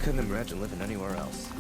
couldn't imagine living anywhere else.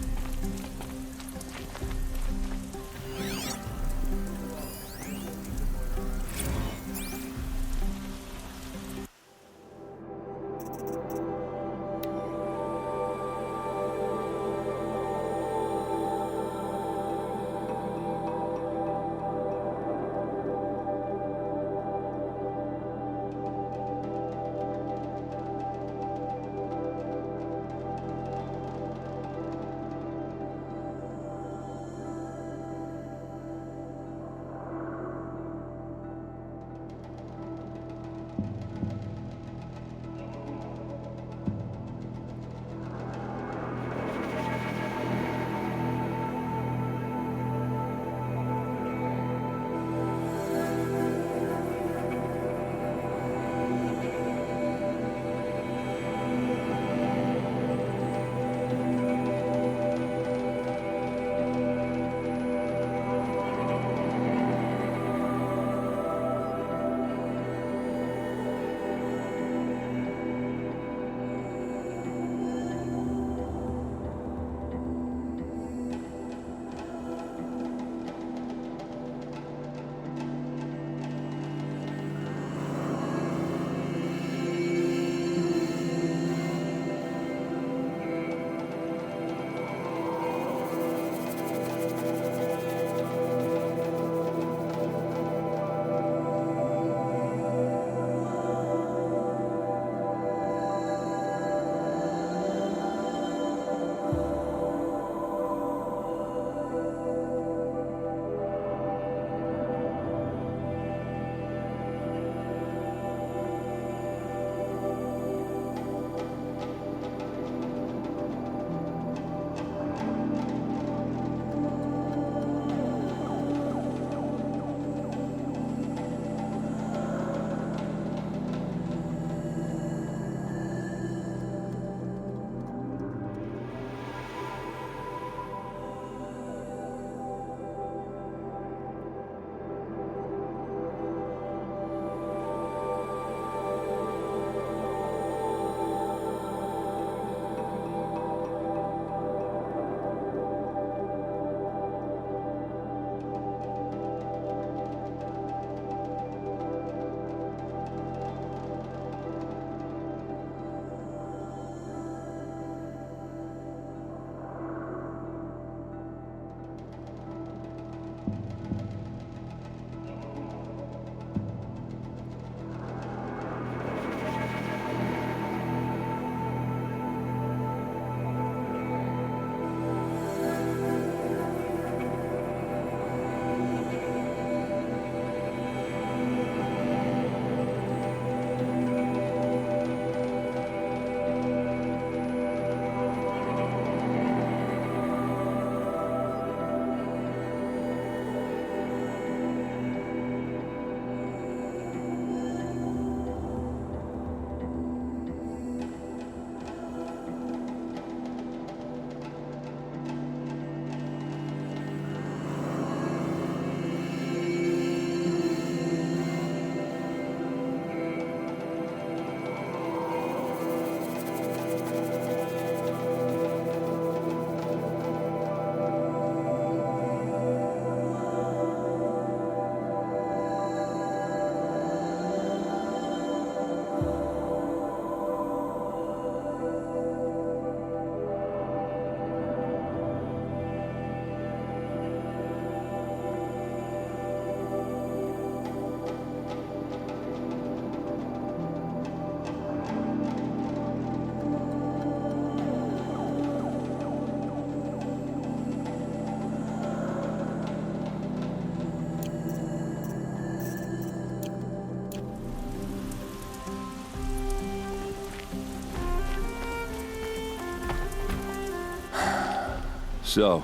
So,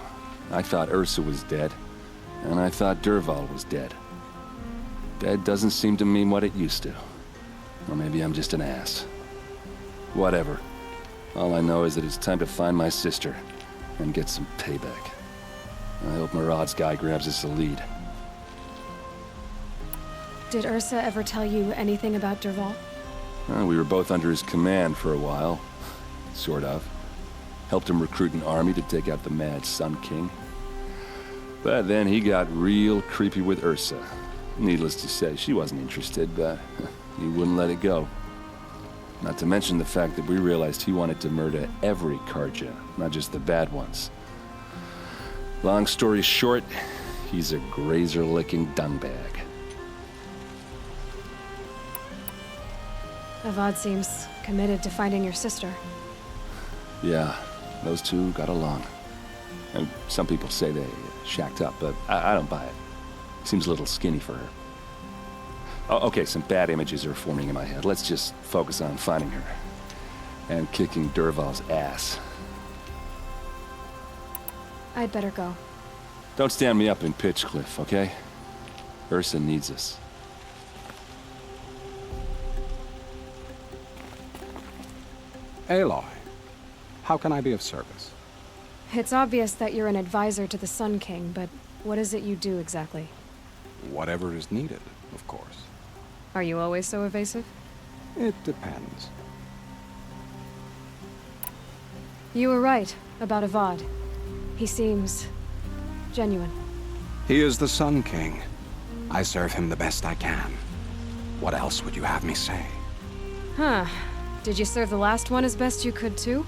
I thought Ursa was dead, and I thought Dervahl was dead. Dead doesn't seem to mean what it used to. Or maybe I'm just an ass. Whatever. All I know is that it's time to find my sister and get some payback. I hope Murad's guy grabs us a lead. Did Ursa ever tell you anything about Dervahl? We were both under his command for a while. Sort of. Helped him recruit an army to take out the Mad Sun King. But then he got real creepy with Ursa. Needless to say, she wasn't interested, but he wouldn't let it go. Not to mention the fact that we realized he wanted to murder every Karja, not just the bad ones. Long story short, he's a grazer-licking dungbag. Avad seems committed to finding your sister. Yeah, those two got along. And some people say they shacked up, but I don't buy it. Seems a little skinny for her. Oh, okay, some bad images are forming in my head. Let's just focus on finding her. And kicking Dervahl's ass. I'd better go. Don't stand me up in Pitchcliff, okay? Ursa needs us. Aloy, how can I be of service? It's obvious that you're an advisor to the Sun King, but what is it you do exactly? Whatever is needed, of course. Are you always so evasive? It depends. You were right about Avad. He seems genuine. He is the Sun King. I serve him the best I can. What else would you have me say? Huh. Did you serve the last one as best you could, too?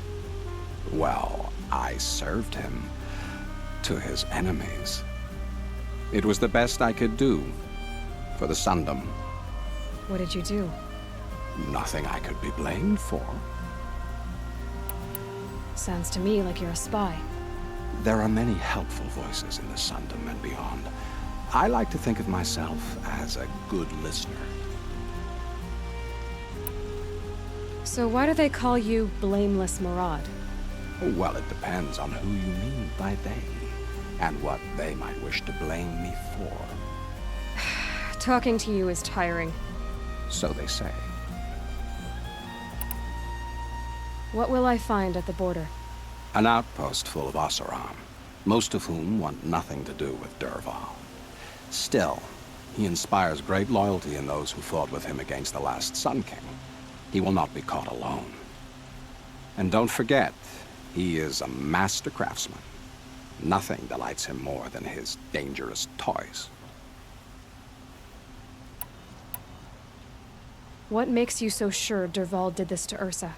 Well, I served him to his enemies. It was the best I could do for the Sundom. What did you do? Nothing I could be blamed for. Sounds to me like you're a spy. There are many helpful voices in the Sundom and beyond. I like to think of myself as a good listener. So why do they call you Blameless Murad? Well, it depends on who you mean by they, and what they might wish to blame me for. Talking to you is tiring. So they say. What will I find at the border? An outpost full of Oseram, most of whom want nothing to do with Dervahl. Still, he inspires great loyalty in those who fought with him against the last Sun King. He will not be caught alone. And don't forget, he is a master craftsman. Nothing delights him more than his dangerous toys. What makes you so sure Dervahl did this to Ursa?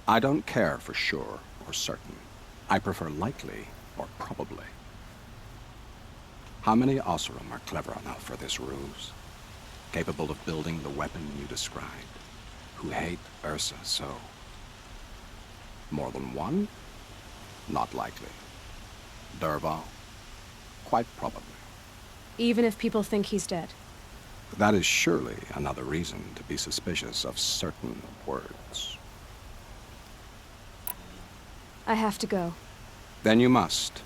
I don't care for sure or certain. I prefer likely or probably. How many Oseram are clever enough for this ruse? Capable of building the weapon you described? Who hate Ursa so? More than one? Not likely. Dervahl? Quite probably. Even if people think he's dead? That is surely another reason to be suspicious of certain words. I have to go. Then you must.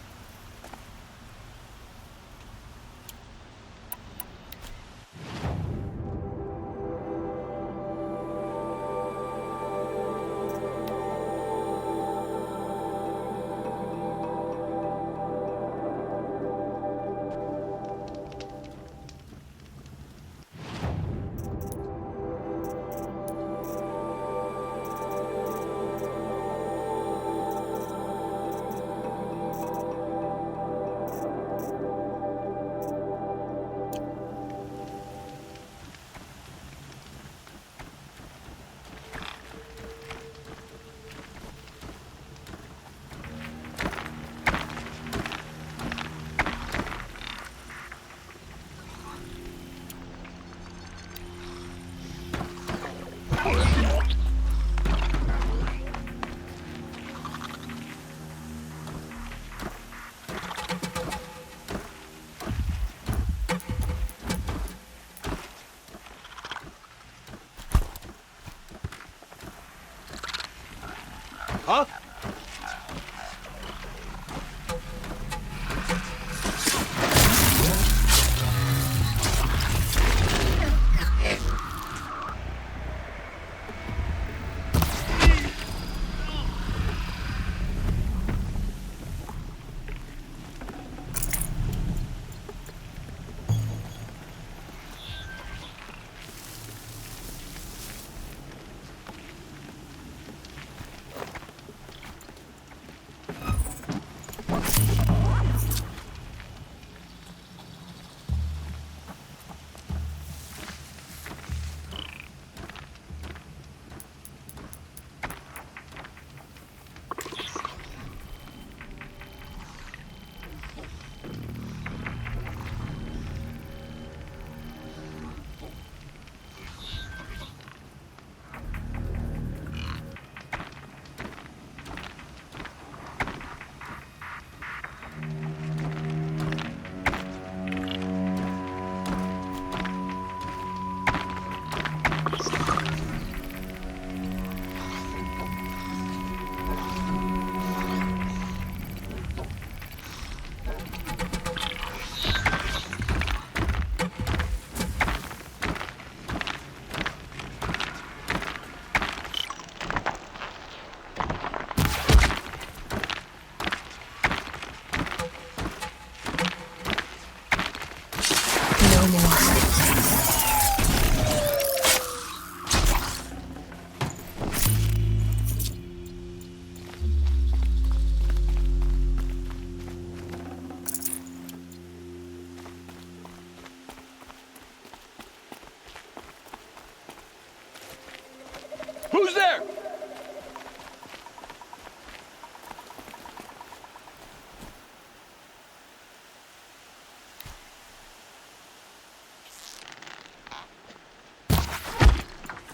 Who's there?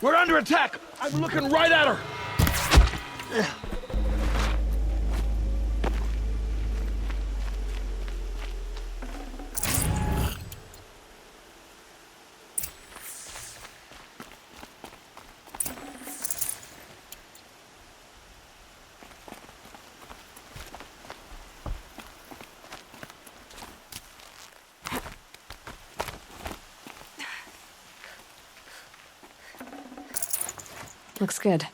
We're under attack! I'm looking right at her! Looks good.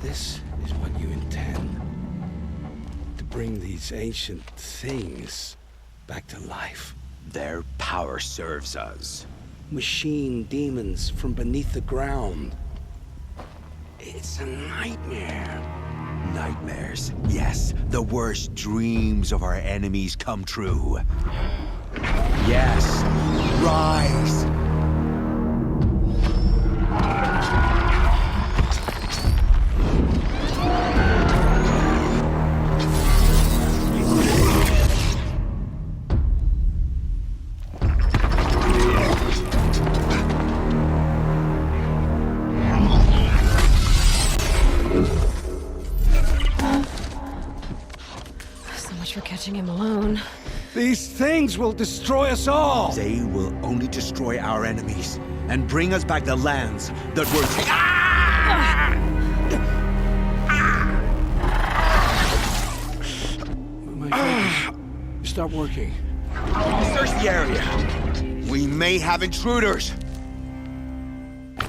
This is what you intend. To bring these ancient things back to life. Their power serves us. Machine demons from beneath the ground. It's a nightmare. Nightmares. Yes, the worst dreams of our enemies come true. Yes, rise! For catching him alone. These things will destroy us all! They will only destroy our enemies and bring us back the lands that were taken. My fingers stop working. Search the area. We may have intruders.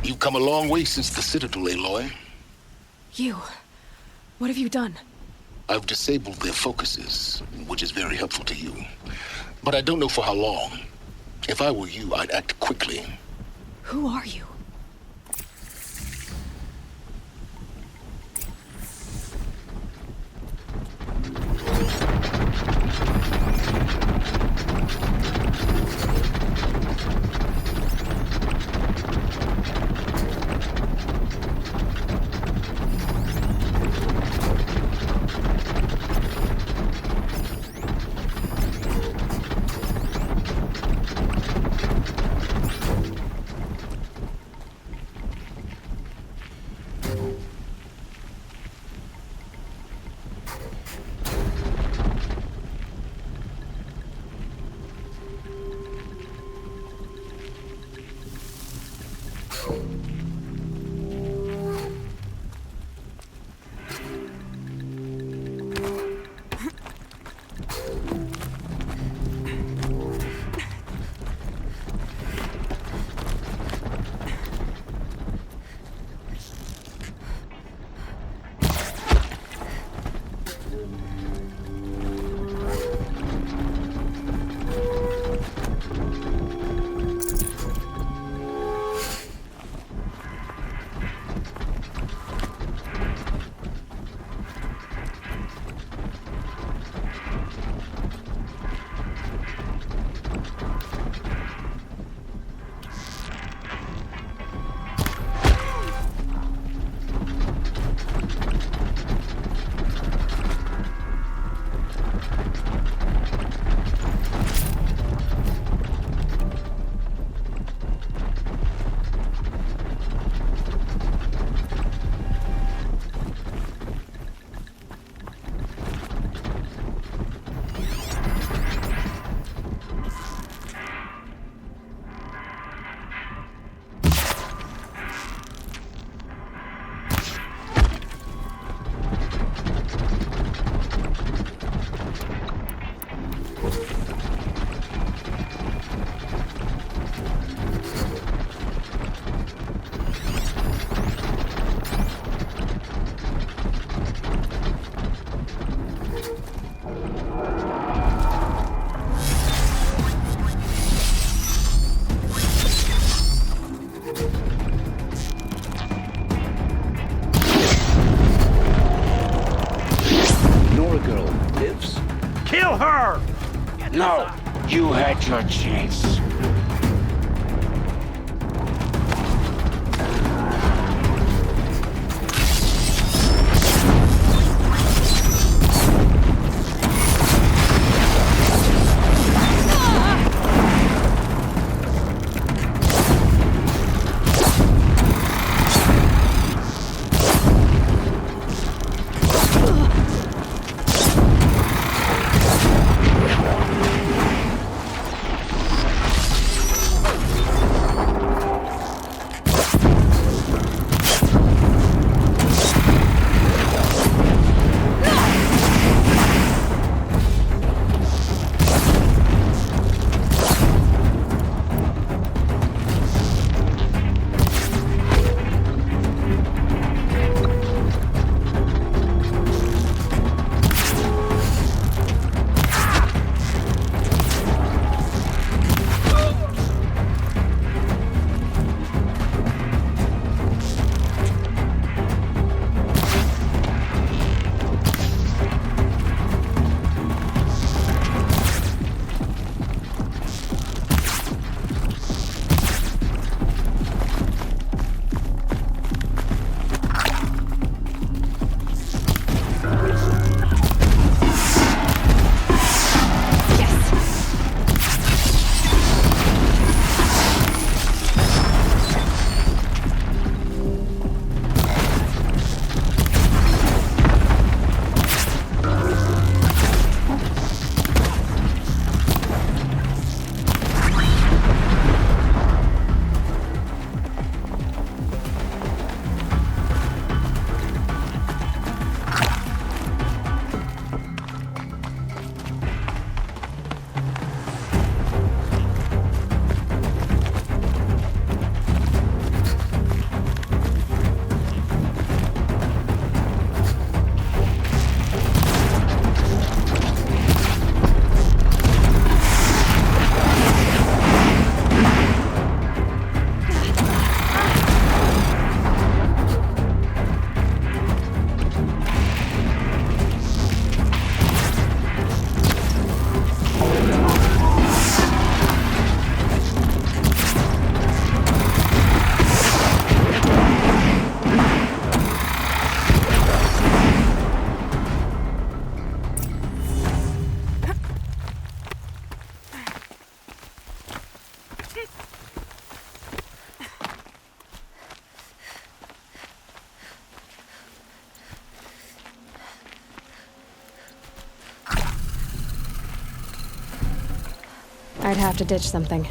You've come a long way since the Citadel, Aloy. You. What have you done? I've disabled their focuses, which is very helpful to you. But I don't know for how long. If I were you, I'd act quickly. Who are you? Kill her! No, you had your chance. I'd have to ditch something.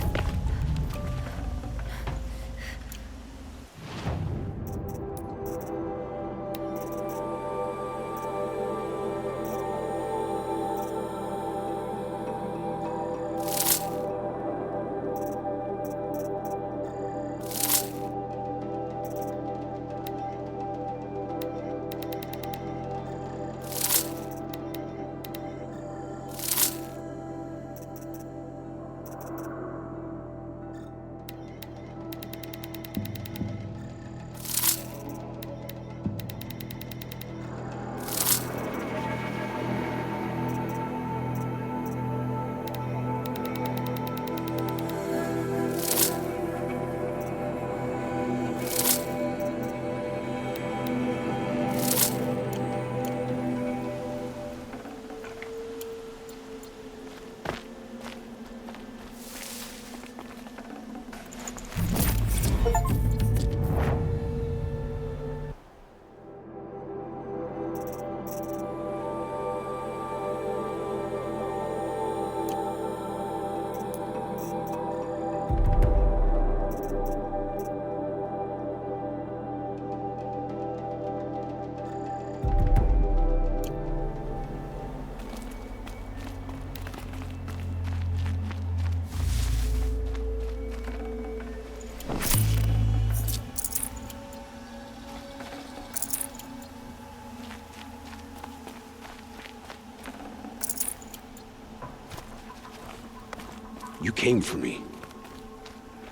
You came for me.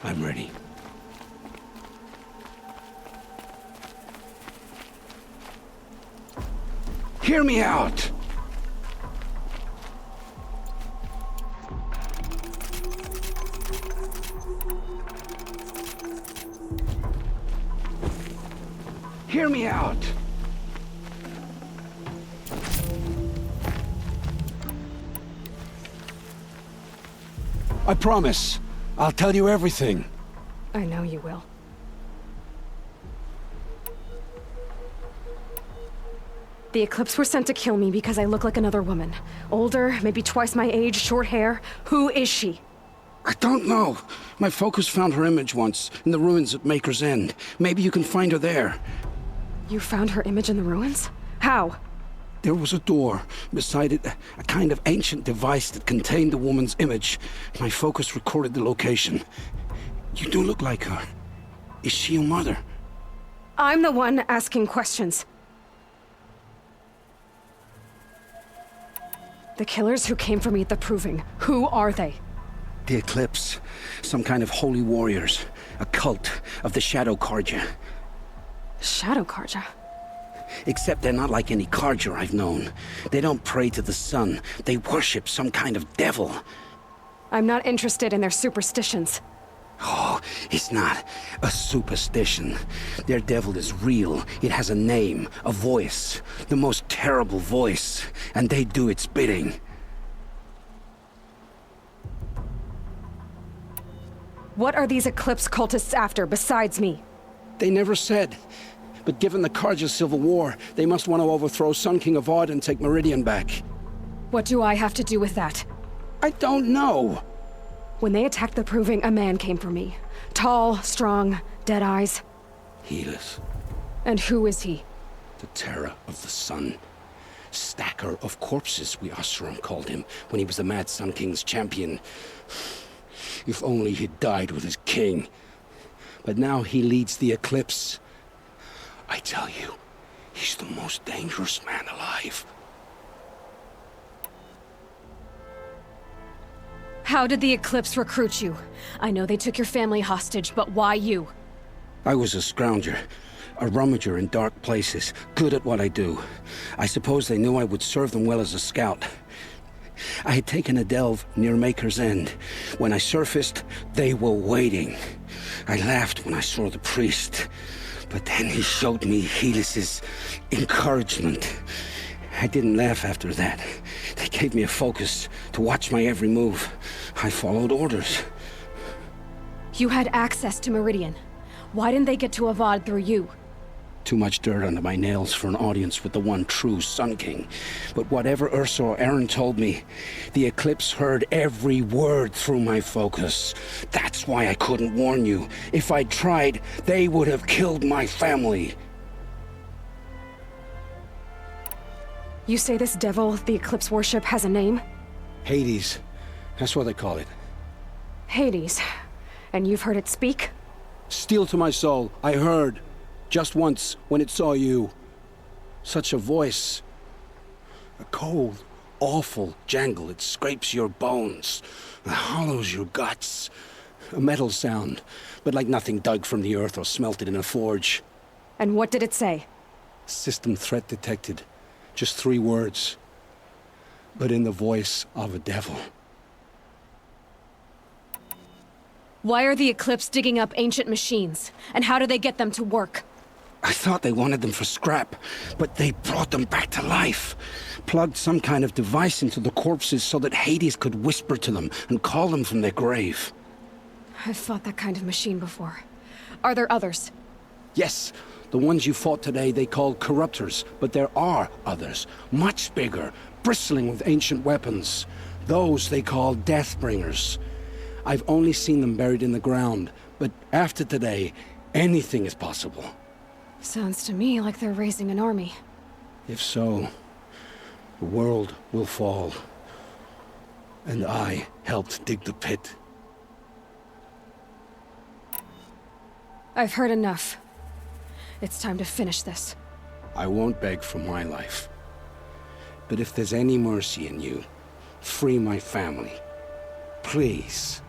I'm ready. Hear me out! Hear me out! I promise. I'll tell you everything. I know you will. The Eclipse were sent to kill me because I look like another woman. Older, maybe twice my age, short hair. Who is she? I don't know. My focus found her image once, in the ruins at Maker's End. Maybe you can find her there. You found her image in the ruins? How? There was a door. Beside it, a kind of ancient device that contained the woman's image. My focus recorded the location. You do look like her. Is she your mother? I'm the one asking questions. The killers who came for me at the Proving, who are they? The Eclipse. Some kind of holy warriors. A cult of the Shadow Carja. Shadow Carja? Except they're not like any Carja I've known. They don't pray to the sun. They worship some kind of devil. I'm not interested in their superstitions. Oh, it's not a superstition. Their devil is real. It has a name, a voice. The most terrible voice. And they do its bidding. What are these Eclipse cultists after, besides me? They never said. But given the Carja civil war, they must want to overthrow Sun King Avad and take Meridian back. What do I have to do with that? I don't know. When they attacked the Proving, a man came for me. Tall, strong, dead eyes. Helis. And who is he? The terror of the sun. Stacker of corpses, we Oseram called him, when he was the Mad Sun King's champion. If only he'd died with his king. But now he leads the Eclipse. I tell you, he's the most dangerous man alive. How did the Eclipse recruit you? I know they took your family hostage, but why you? I was a scrounger, a rummager in dark places, good at what I do. I suppose they knew I would serve them well as a scout. I had taken a delve near Maker's End. When I surfaced, they were waiting. I laughed when I saw the priest. But then he showed me Helis's encouragement. I didn't laugh after that. They gave me a focus to watch my every move. I followed orders. You had access to Meridian. Why didn't they get to Avad through you? Too much dirt under my nails for an audience with the one true Sun King. But whatever Ursa or Aaron told me, the Eclipse heard every word through my focus. That's why I couldn't warn you. If I'd tried, they would have killed my family. You say this devil the Eclipse worship has a name? Hades. That's what they call it. Hades. And you've heard it speak? Steel to my soul, I heard. Just once, when it saw you. Such a voice. A cold, awful jangle. It scrapes your bones. It hollows your guts. A metal sound, but like nothing dug from the earth or smelted in a forge. And what did it say? System threat detected. Just 3 words. But in the voice of a devil. Why are the Eclipse digging up ancient machines? And how do they get them to work? I thought they wanted them for scrap, but they brought them back to life. Plugged some kind of device into the corpses so that Hades could whisper to them and call them from their grave. I've fought that kind of machine before. Are there others? Yes, the ones you fought today they called corruptors, but there are others, much bigger, bristling with ancient weapons. Those they call Deathbringers. I've only seen them buried in the ground, but after today, anything is possible. Sounds to me like they're raising an army. If so, the world will fall. And I helped dig the pit. I've heard enough. It's time to finish this. I won't beg for my life. But if there's any mercy in you, free my family. Please.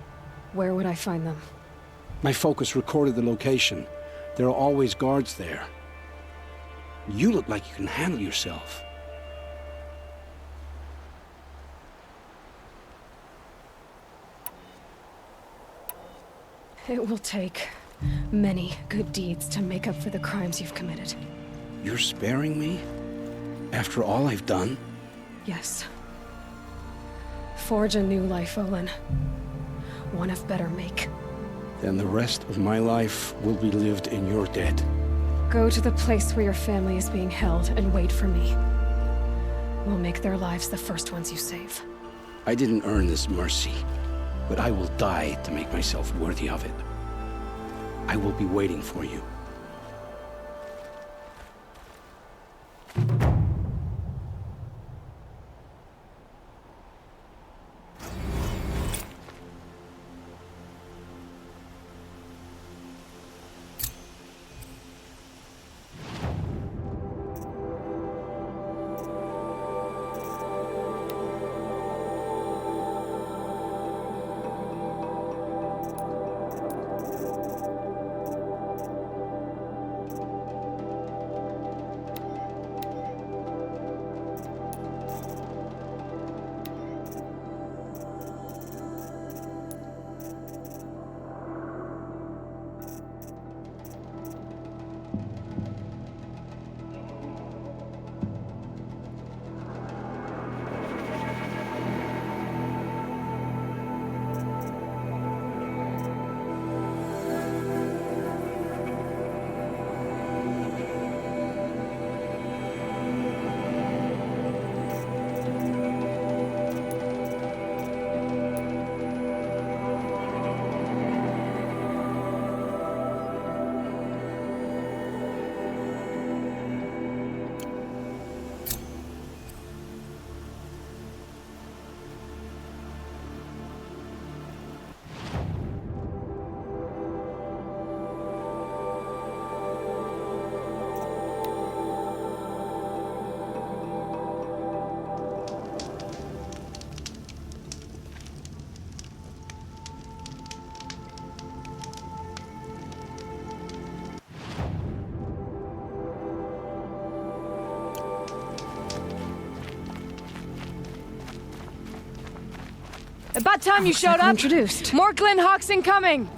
Where would I find them? My focus recorded the location. There are always guards there. You look like you can handle yourself. It will take many good deeds to make up for the crimes you've committed. You're sparing me? After all I've done? Yes. Forge a new life, Olin. One of better make. Then the rest of my life will be lived in your debt. Go to the place where your family is being held and wait for me. We'll make their lives the first ones you save. I didn't earn this mercy, but I will die to make myself worthy of it. I will be waiting for you. About time you showed up. Introduced. More Glenn Hawks incoming.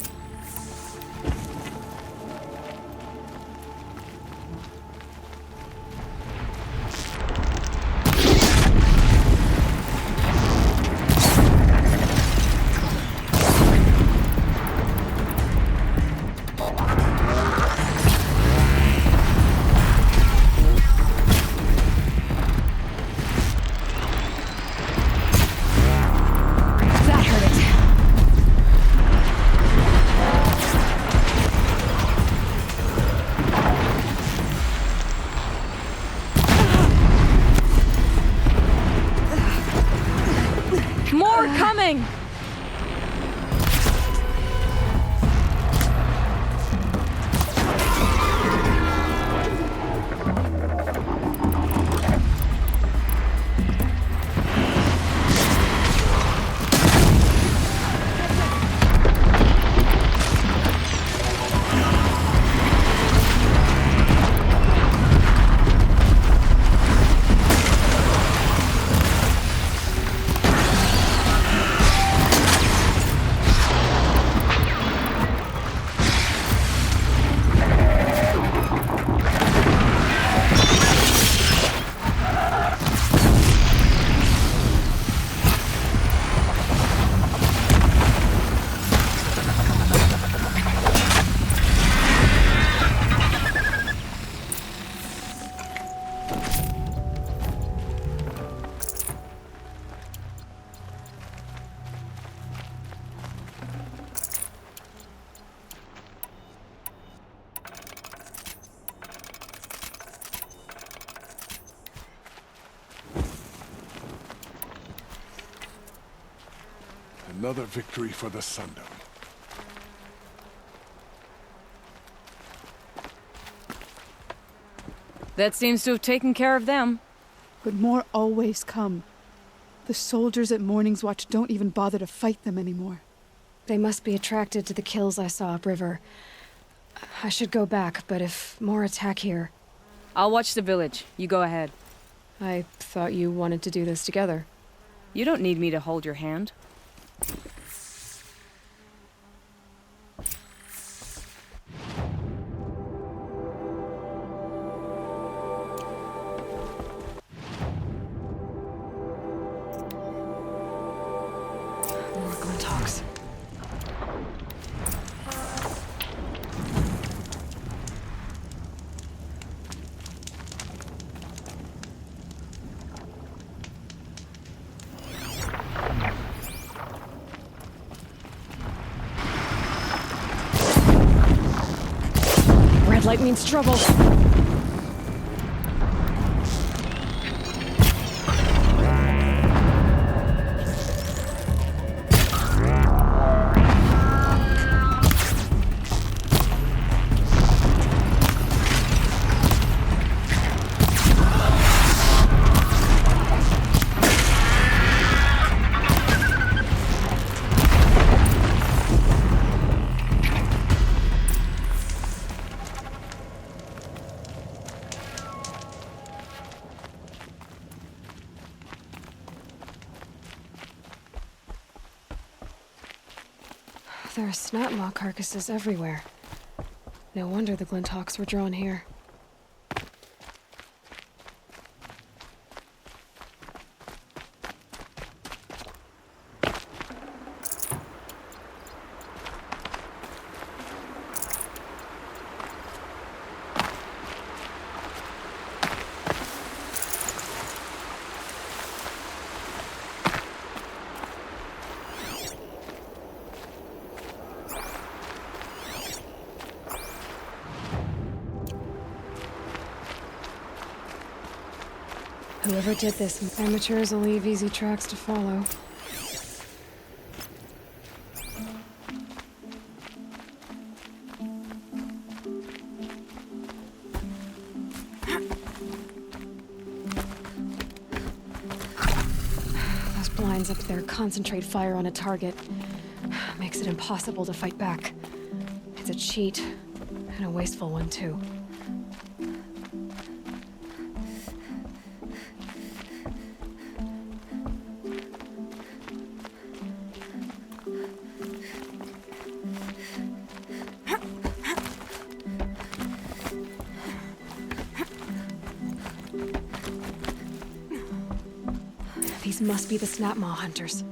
More coming! Another victory for the Sundom. That seems to have taken care of them. But more always come. The soldiers at Morning's Watch don't even bother to fight them anymore. They must be attracted to the kills I saw upriver. I should go back, but if more attack here... I'll watch the village. You go ahead. I thought you wanted to do this together. You don't need me to hold your hand. Talks. Red light means trouble. There are snapmaw carcasses everywhere. No wonder the Glinthawks were drawn here. Whoever did this, amateurs will leave easy tracks to follow. Those blinds up there concentrate fire on a target. Makes it impossible to fight back. It's a cheat, and a wasteful one too. These must be the snapmaw hunters.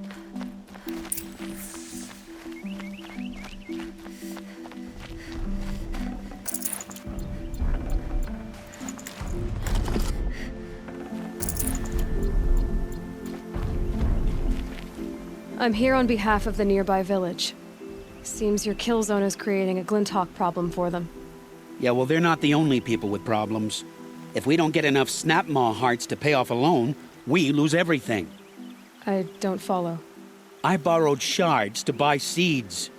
I'm here on behalf of the nearby village. Seems your kill zone is creating a Glinthawk problem for them. Yeah, well, they're not the only people with problems. If we don't get enough snapmaw hearts to pay off a loan, we lose everything. I don't follow. I borrowed shards to buy seeds.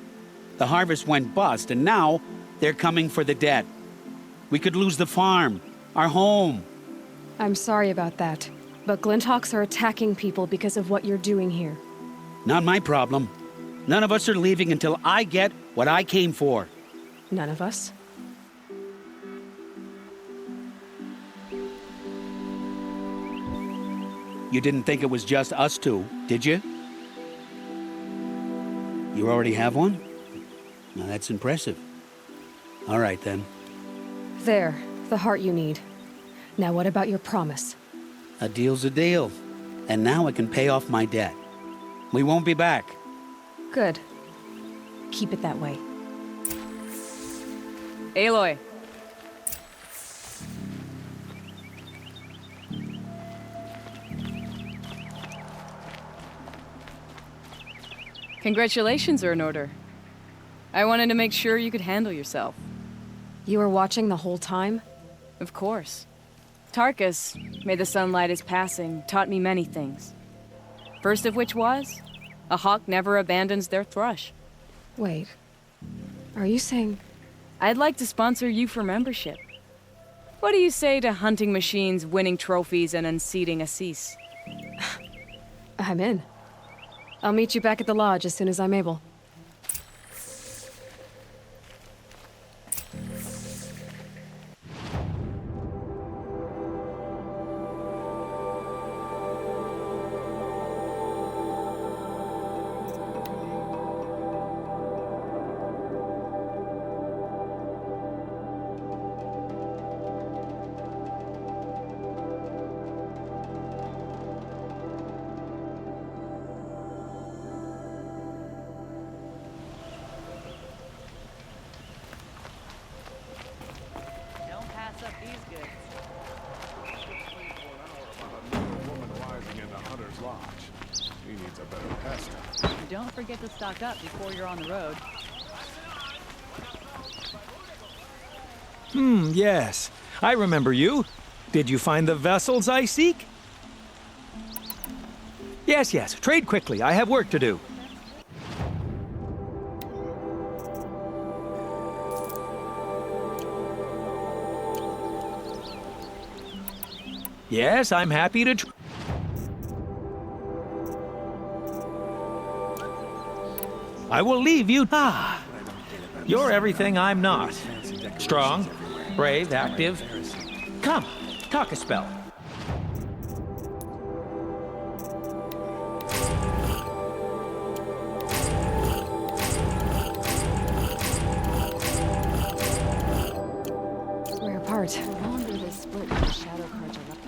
The harvest went bust, and now they're coming for the debt. We could lose the farm, our home. I'm sorry about that, but Glinthawks are attacking people because of what you're doing here. Not my problem. None of us are leaving until I get what I came for. None of us? You didn't think it was just us two, did you? You already have one? Now that's impressive. All right, then. There, the heart you need. Now what about your promise? A deal's a deal. And now I can pay off my debt. We won't be back. Good. Keep it that way. Aloy. Congratulations are in order. I wanted to make sure you could handle yourself. You were watching the whole time? Of course. Tarkus, may the sunlight is passing, taught me many things. First of which was, a hawk never abandons their thrush. Wait. Are you saying... I'd like to sponsor you for membership. What do you say to hunting machines, winning trophies, and unseating Assis? I'm in. I'll meet you back at the lodge as soon as I'm able. Don't forget to stock up before you're on the road. Yes. I remember you. Did you find the vessels I seek? Yes, yes. Trade quickly. I have work to do. Yes, I'm happy to I will leave you. You're everything I'm not. Strong, brave, active. Come, talk a spell. We're apart. No wonder they split when the shadow cards are left.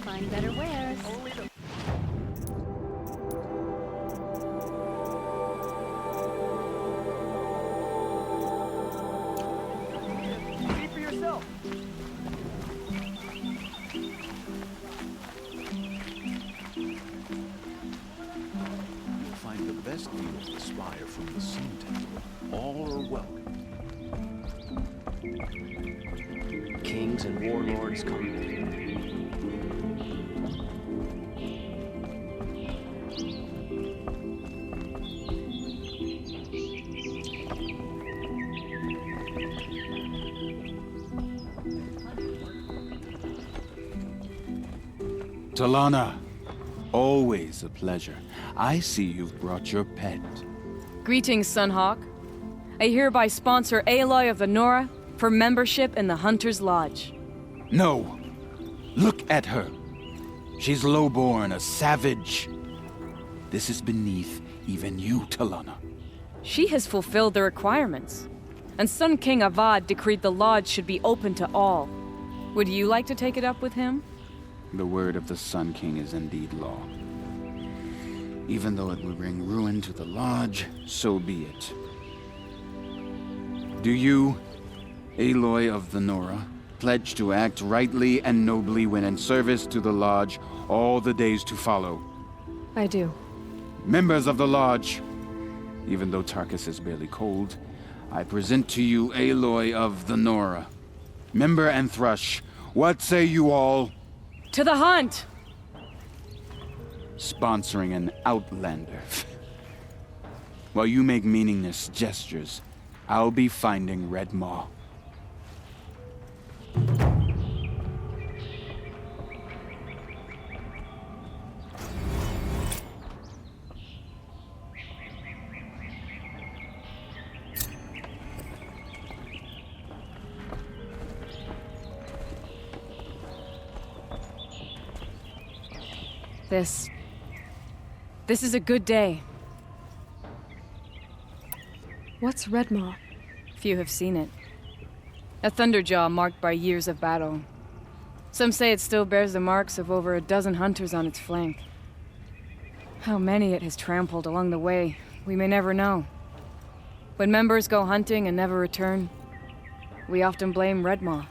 Find better wares. See for yourself. You'll find the best view of the spire from the Sun Temple. All are welcome. Kings and warlords come. Tulaidona, always a pleasure. I see you've brought your pet. Greetings, Sunhawk. I hereby sponsor Aloy of the Nora for membership in the Hunter's Lodge. No. Look at her. She's lowborn, a savage. This is beneath even you, Tulaidona. She has fulfilled the requirements, and Sun King Avad decreed the lodge should be open to all. Would you like to take it up with him? The word of the Sun King is indeed law. Even though it will bring ruin to the lodge, so be it. Do you, Aloy of the Nora, pledge to act rightly and nobly when in service to the lodge all the days to follow? I do. Members of the lodge, even though Tarkus is barely cold, I present to you Aloy of the Nora. Member and Thrush, what say you all? To the hunt! Sponsoring an outlander. While you make meaningless gestures, I'll be finding Red Maw. This is a good day. What's Red Maw? Few have seen it. A thunderjaw marked by years of battle. Some say it still bears the marks of over a dozen hunters on its flank. How many it has trampled along the way, we may never know. When members go hunting and never return, we often blame Redmaw.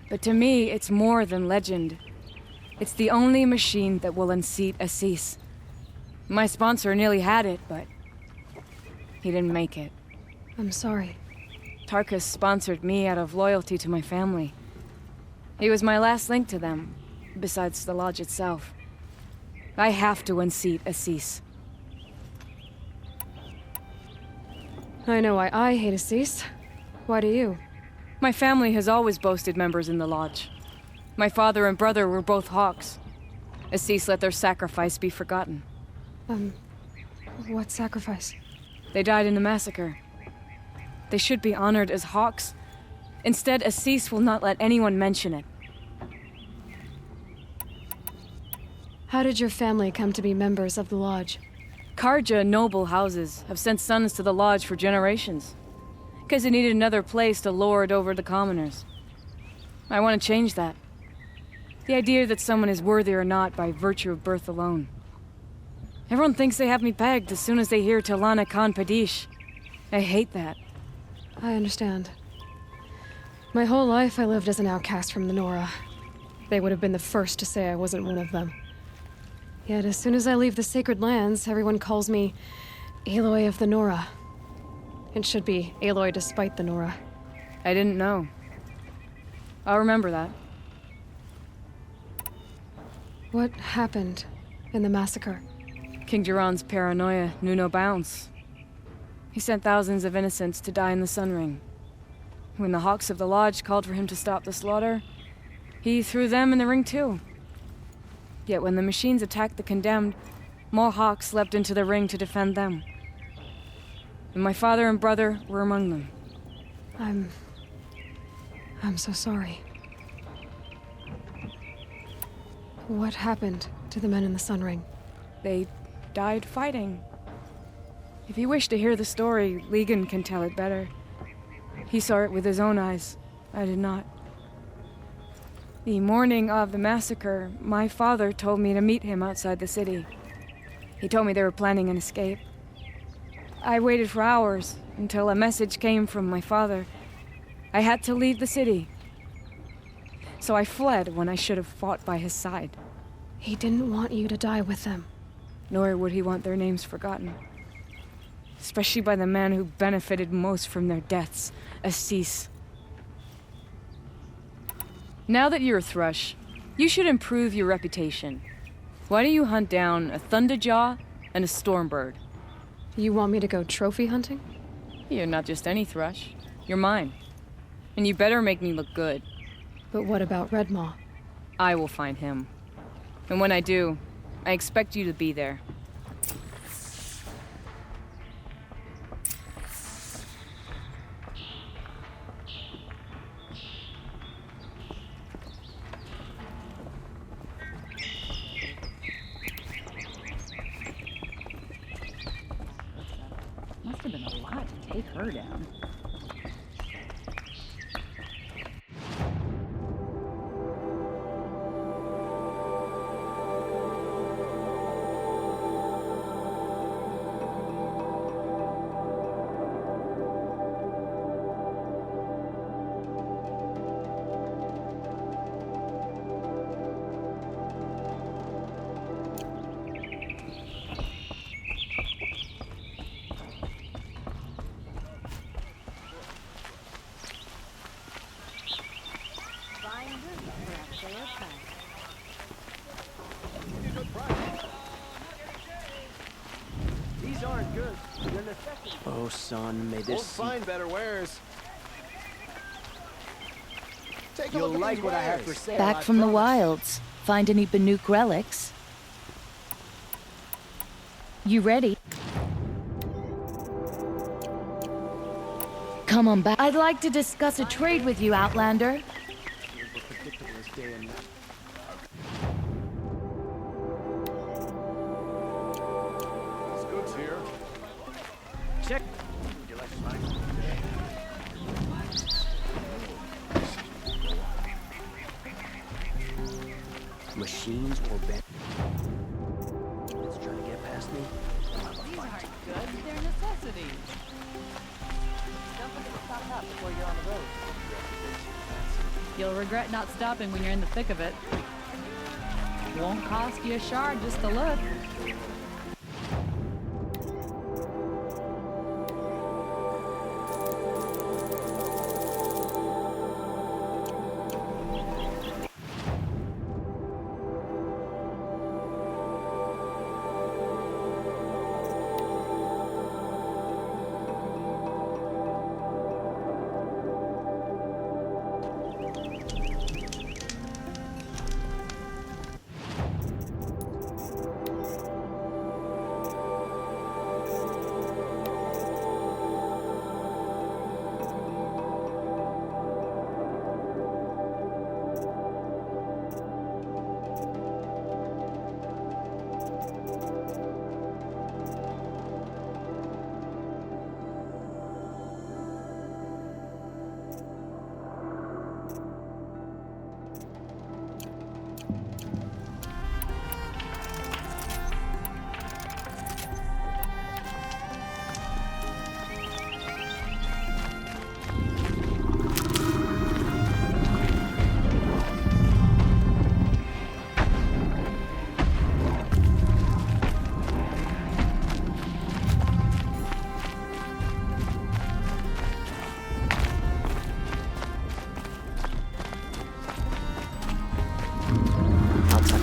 But to me, it's more than legend. It's the only machine that will unseat Assis. My sponsor nearly had it, but he didn't make it. I'm sorry. Tarkus sponsored me out of loyalty to my family. He was my last link to them, besides the lodge itself. I have to unseat Assis. I know why I hate Assis. Why do you? My family has always boasted members in the lodge. My father and brother were both hawks. Assis let their sacrifice be forgotten. What sacrifice? They died in the massacre. They should be honored as hawks. Instead, Assis will not let anyone mention it. How did your family come to be members of the lodge? Karja noble houses have sent sons to the lodge for generations. Because they needed another place to lord over the commoners. I want to change that. The idea that someone is worthy or not by virtue of birth alone. Everyone thinks they have me pegged as soon as they hear Talana Khan Padish. I hate that. I understand. My whole life I lived as an outcast from the Nora. They would have been the first to say I wasn't one of them. Yet as soon as I leave the sacred lands, everyone calls me Aloy of the Nora. It should be Aloy despite the Nora. I didn't know. I'll remember that. What happened in the massacre? King Jiran's paranoia knew no bounds. He sent thousands of innocents to die in the Sun Ring. When the Hawks of the Lodge called for him to stop the slaughter, he threw them in the ring too. Yet when the machines attacked the condemned, more Hawks leapt into the ring to defend them. And my father and brother were among them. I'm so sorry. What happened to the men in the Sun Ring? They died fighting. If you wish to hear the story, Legan can tell it better. He saw it with his own eyes. I did not. The morning of the massacre, my father told me to meet him outside the city. He told me they were planning an escape. I waited for hours until a message came from my father. I had to leave the city. So I fled when I should have fought by his side. He didn't want you to die with them. Nor would he want their names forgotten. Especially by the man who benefited most from their deaths, Assis. Now that you're a Thrush, you should improve your reputation. Why don't you hunt down a Thunderjaw and a Stormbird? You want me to go trophy hunting? You're not just any Thrush. You're mine. And you better make me look good. But what about Redmaw? I will find him. And when I do, I expect you to be there. Must have been a lot to take her down. These aren't good. They're necessity. Oh, son, may this find better wares. You'll like what I have for sale. Back from the wilds. Find any Banuk relics? You ready? Come on back. I'd like to discuss a trade with you, Outlander. Check. Machines or bent. It's trying to get past me. These aren't good. They're necessities. half before you're on the road. You'll regret not stopping when you're in the thick of it. Won't cost you a shard just to look.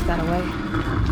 That away.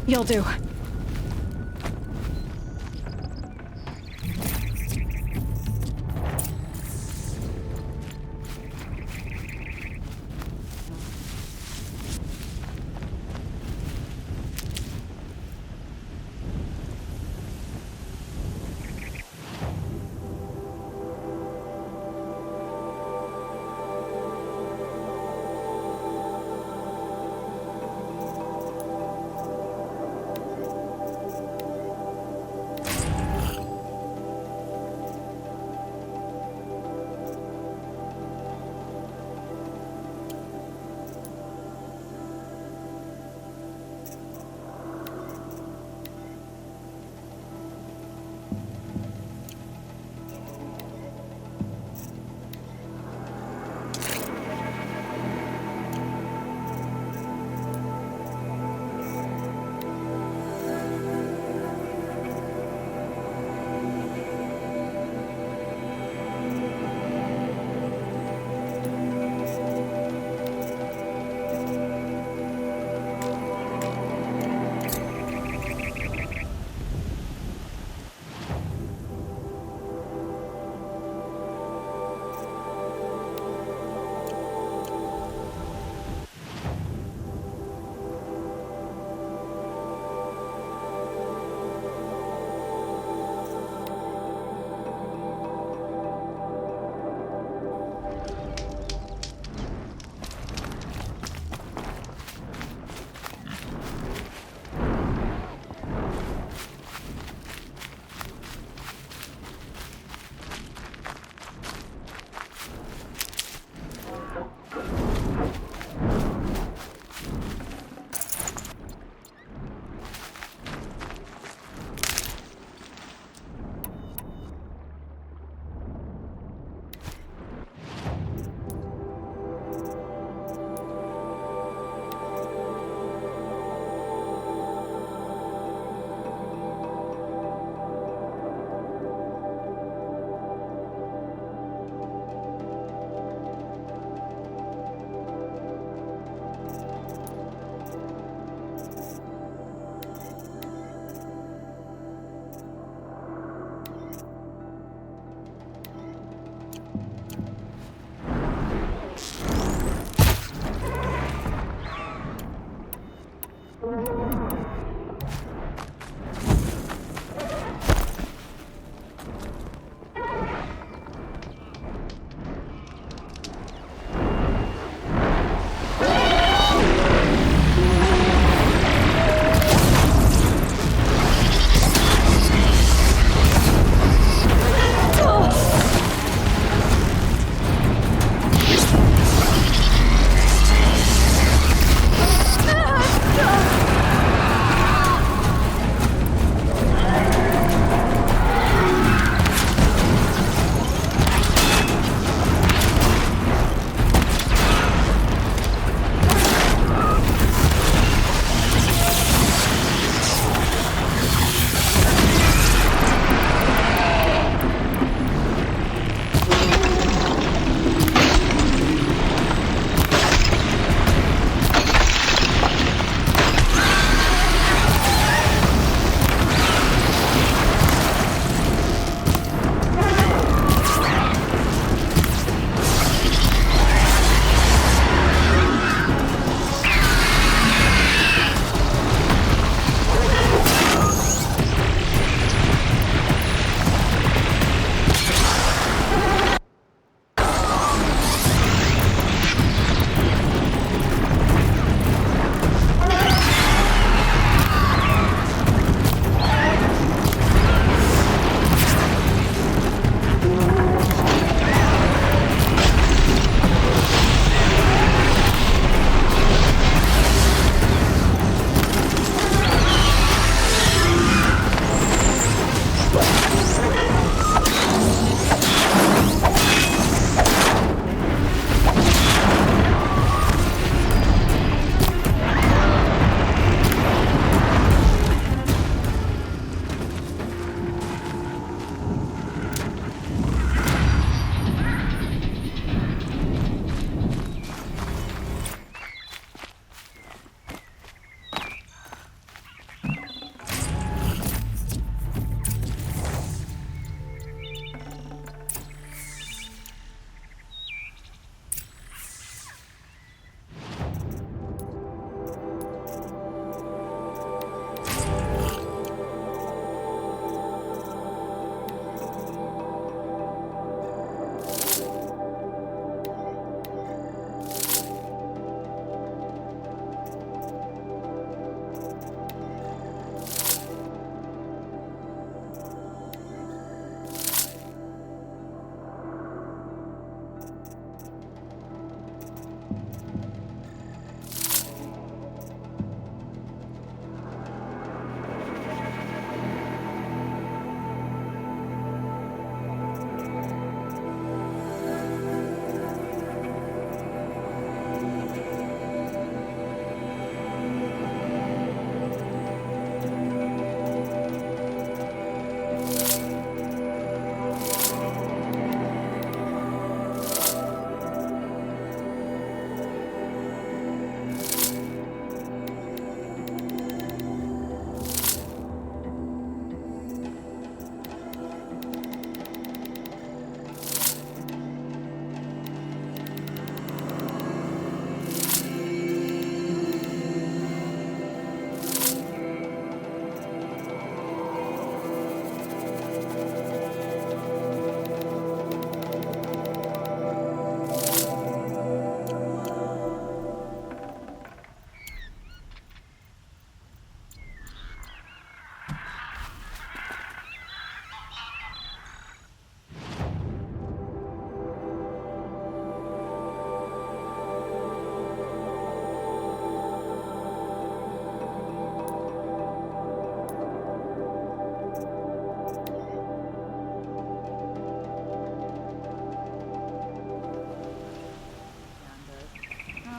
You'll do.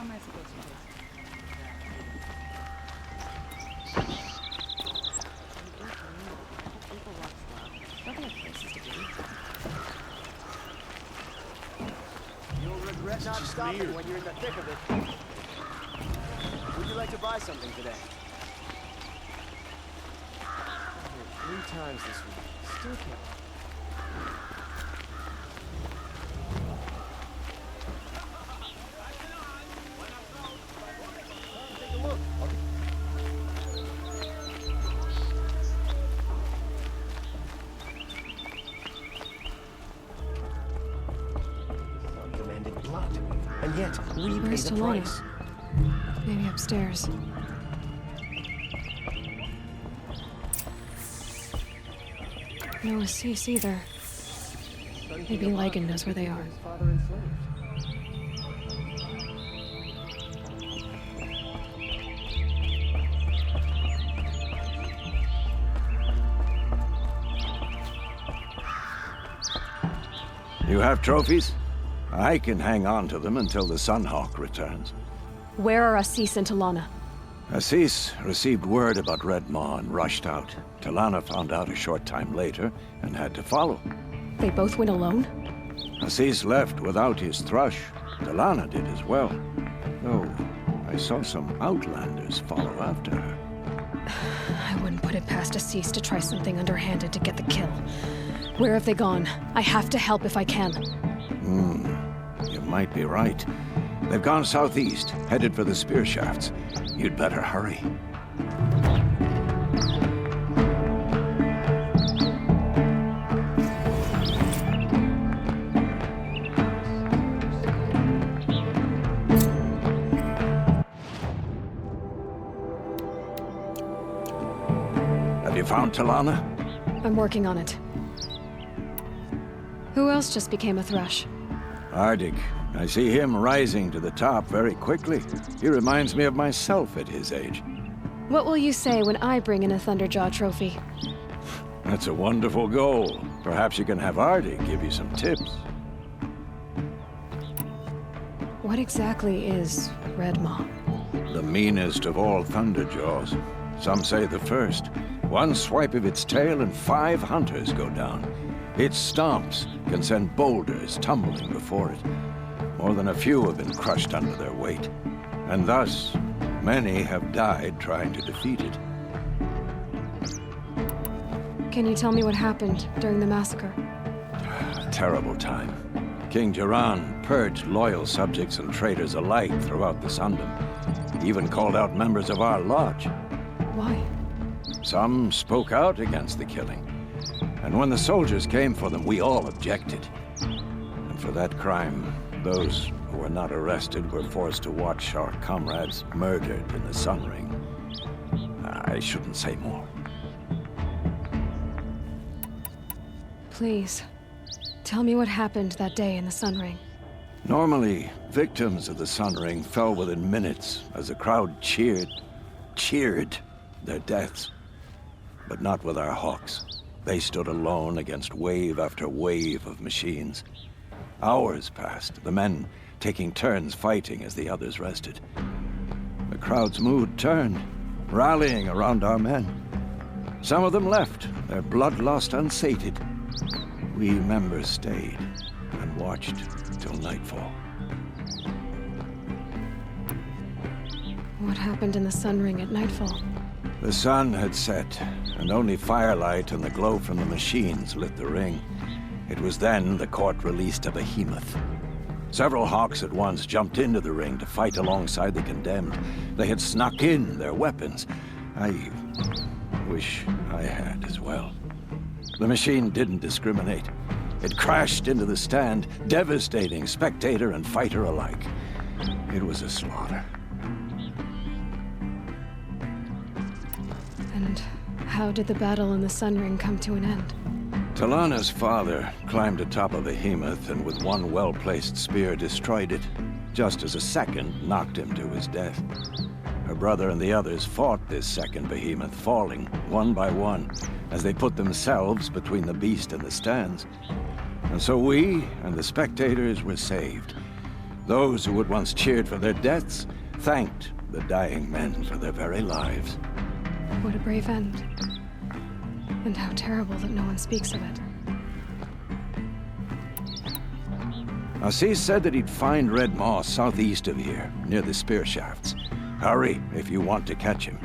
am I supposed to do? Don't they have places to be? You'll regret not stopping when you're in the thick of it. Would you like to buy something today? 3 times this week. Still can't. Take a look. Demanded blood, and yet we pay Where's the Tulaidona? price. Maybe upstairs. No Assis either. Maybe Ligon knows where they are. His father enslaved. You have trophies? I can hang on to them until the Sunhawk returns. Where are Assis and Tulaidona? Assis received word about Red Maw and rushed out. Tulaidona found out a short time later and had to follow. They both went alone? Assis left without his thrush. Tulaidona did as well. Though I saw some outlanders follow after her. I wouldn't put it past Assis to try something underhanded to get the kill. Where have they gone? I have to help if I can. You might be right. They've gone southeast, headed for the spear shafts. You'd better hurry. Have you found Tulaidona? I'm working on it. Who else just became a thrush? Ardig. I see him rising to the top very quickly. He reminds me of myself at his age. What will you say when I bring in a Thunderjaw trophy? That's a wonderful goal. Perhaps you can have Ardig give you some tips. What exactly is Red Maw? The meanest of all Thunderjaws. Some say the first. One swipe of its tail and 5 hunters go down. Its stomps can send boulders tumbling before it. More than a few have been crushed under their weight. And thus, many have died trying to defeat it. Can you tell me what happened during the massacre? A terrible time. King Jiran purged loyal subjects and traitors alike throughout the Sundom. He even called out members of our lodge. Why? Some spoke out against the killing. And when the soldiers came for them, we all objected. And for that crime, those who were not arrested were forced to watch our comrades murdered in the Sun Ring. I shouldn't say more. Please, tell me what happened that day in the Sun Ring. Normally, victims of the Sun Ring fell within minutes as the crowd cheered their deaths. But not with our hawks. They stood alone against wave after wave of machines. Hours passed, the men taking turns fighting as the others rested. The crowd's mood turned, rallying around our men. Some of them left, their bloodlust unsated. We members stayed and watched till nightfall. What happened in the Sun Ring at nightfall? The sun had set, and only firelight and the glow from the machines lit the ring. It was then the court released a behemoth. Several hawks at once jumped into the ring to fight alongside the condemned. They had snuck in their weapons. I wish I had as well. The machine didn't discriminate. It crashed into the stand, devastating spectator and fighter alike. It was a slaughter. And how did the battle in the Sun Ring come to an end? Tulaidonna's father climbed atop a behemoth and with one well-placed spear destroyed it, just as a second knocked him to his death. Her brother and the others fought this second behemoth, falling one by one as they put themselves between the beast and the stands. And so we and the spectators were saved. Those who had once cheered for their deaths thanked the dying men for their very lives. What a brave end. And how terrible that no one speaks of it. Assis said that he'd find Red Maw southeast of here, near the spear shafts. Hurry if you want to catch him.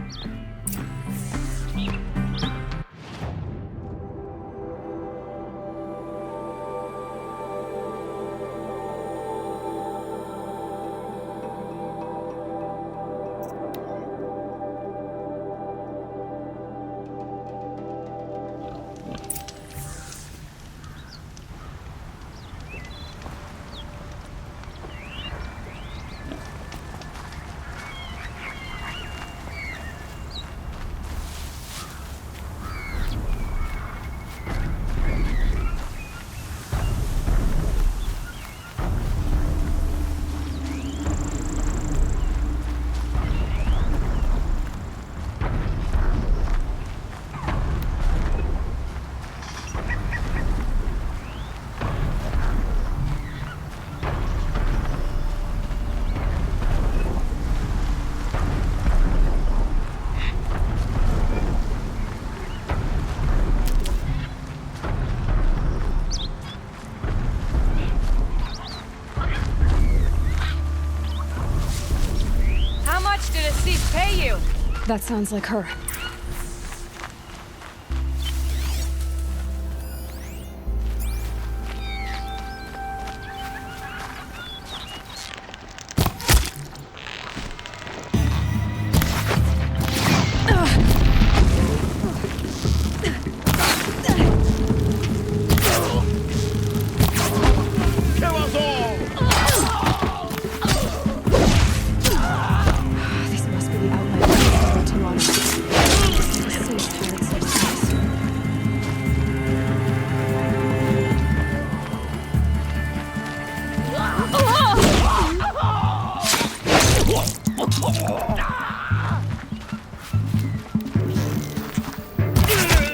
That sounds like her.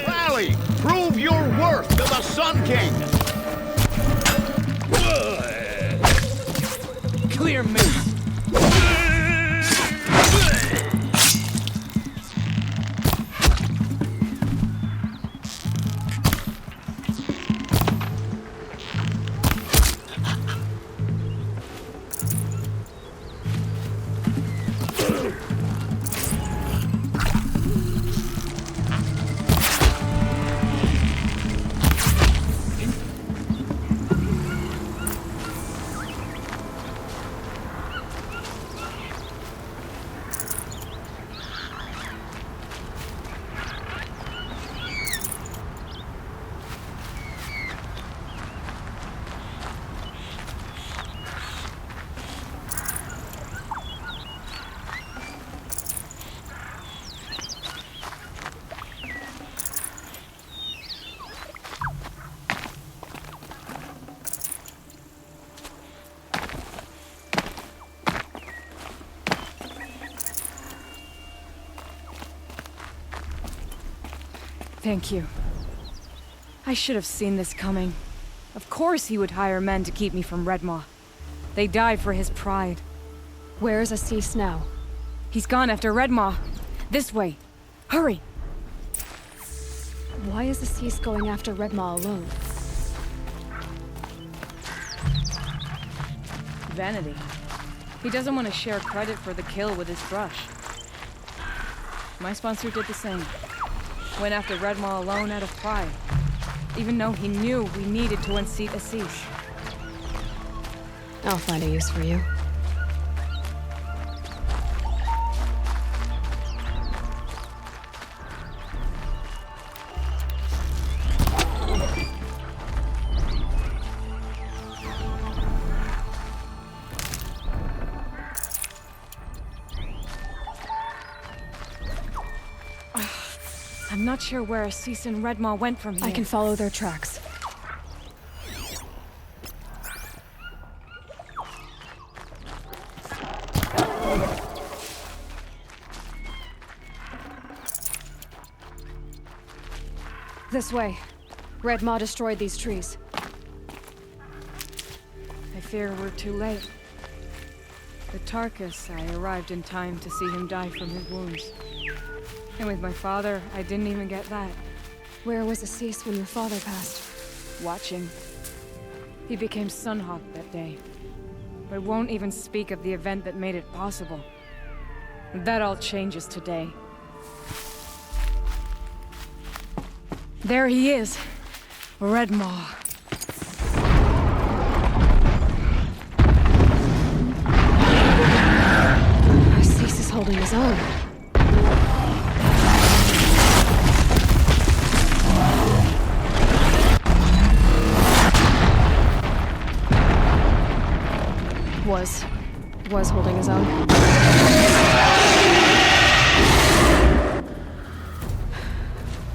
Rally! Prove your worth to the Sun King! Clear me! Thank you. I should have seen this coming. Of course he would hire men to keep me from Red Maw. They died for his pride. Where is Assis now? He's gone after Red Maw. This way. Hurry! Why is Assis going after Red Maw alone? Vanity. He doesn't want to share credit for the kill with his brush. My sponsor did the same. Went after Red Maw alone out of pride, even though he knew we needed to unseat Assis. I'll find a use for you. I'm not sure where Assis and Red Maw went from here. I can follow their tracks. This way. Red Maw destroyed these trees. I fear we're too late. At Tarkus, I arrived in time to see him die from his wounds. And with my father, I didn't even get that. Where was Assis when your father passed? Watching. He became Sunhawk that day, but won't even speak of the event that made it possible. That all changes today. There he is, Red Maw. Assis is holding his own. Was holding his own.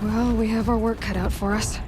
Well, we have our work cut out for us.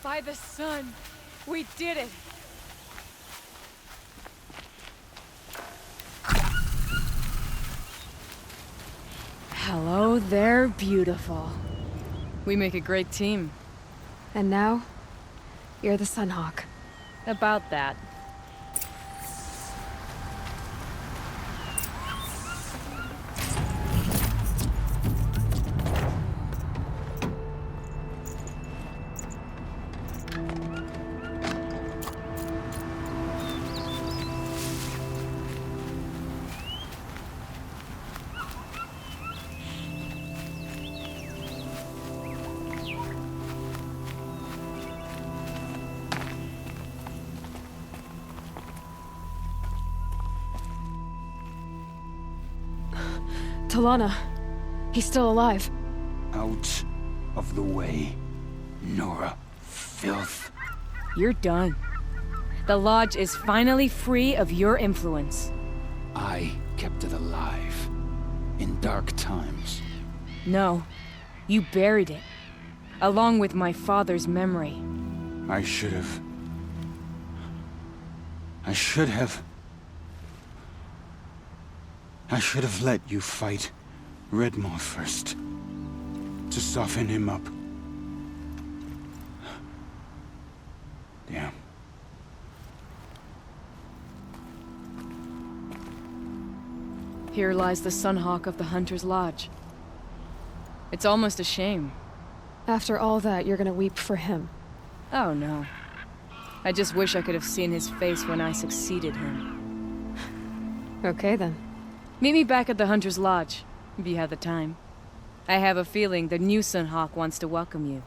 By the sun, we did it! Hello there, beautiful. We make a great team. And now, you're the Sunhawk. About that. Talana. He's still alive. Out of the way, Nora. Filth. You're done. The Lodge is finally free of your influence. I kept it alive. In dark times. No. You buried it. Along with my father's memory. I should have let you fight Redmaw first. To soften him up. Damn. Here lies the Sunhawk of the Hunter's Lodge. It's almost a shame. After all that, you're gonna weep for him. Oh no. I just wish I could have seen his face when I succeeded him. Okay then. Meet me back at the Hunter's Lodge, if you have the time. I have a feeling the new Sunhawk wants to welcome you.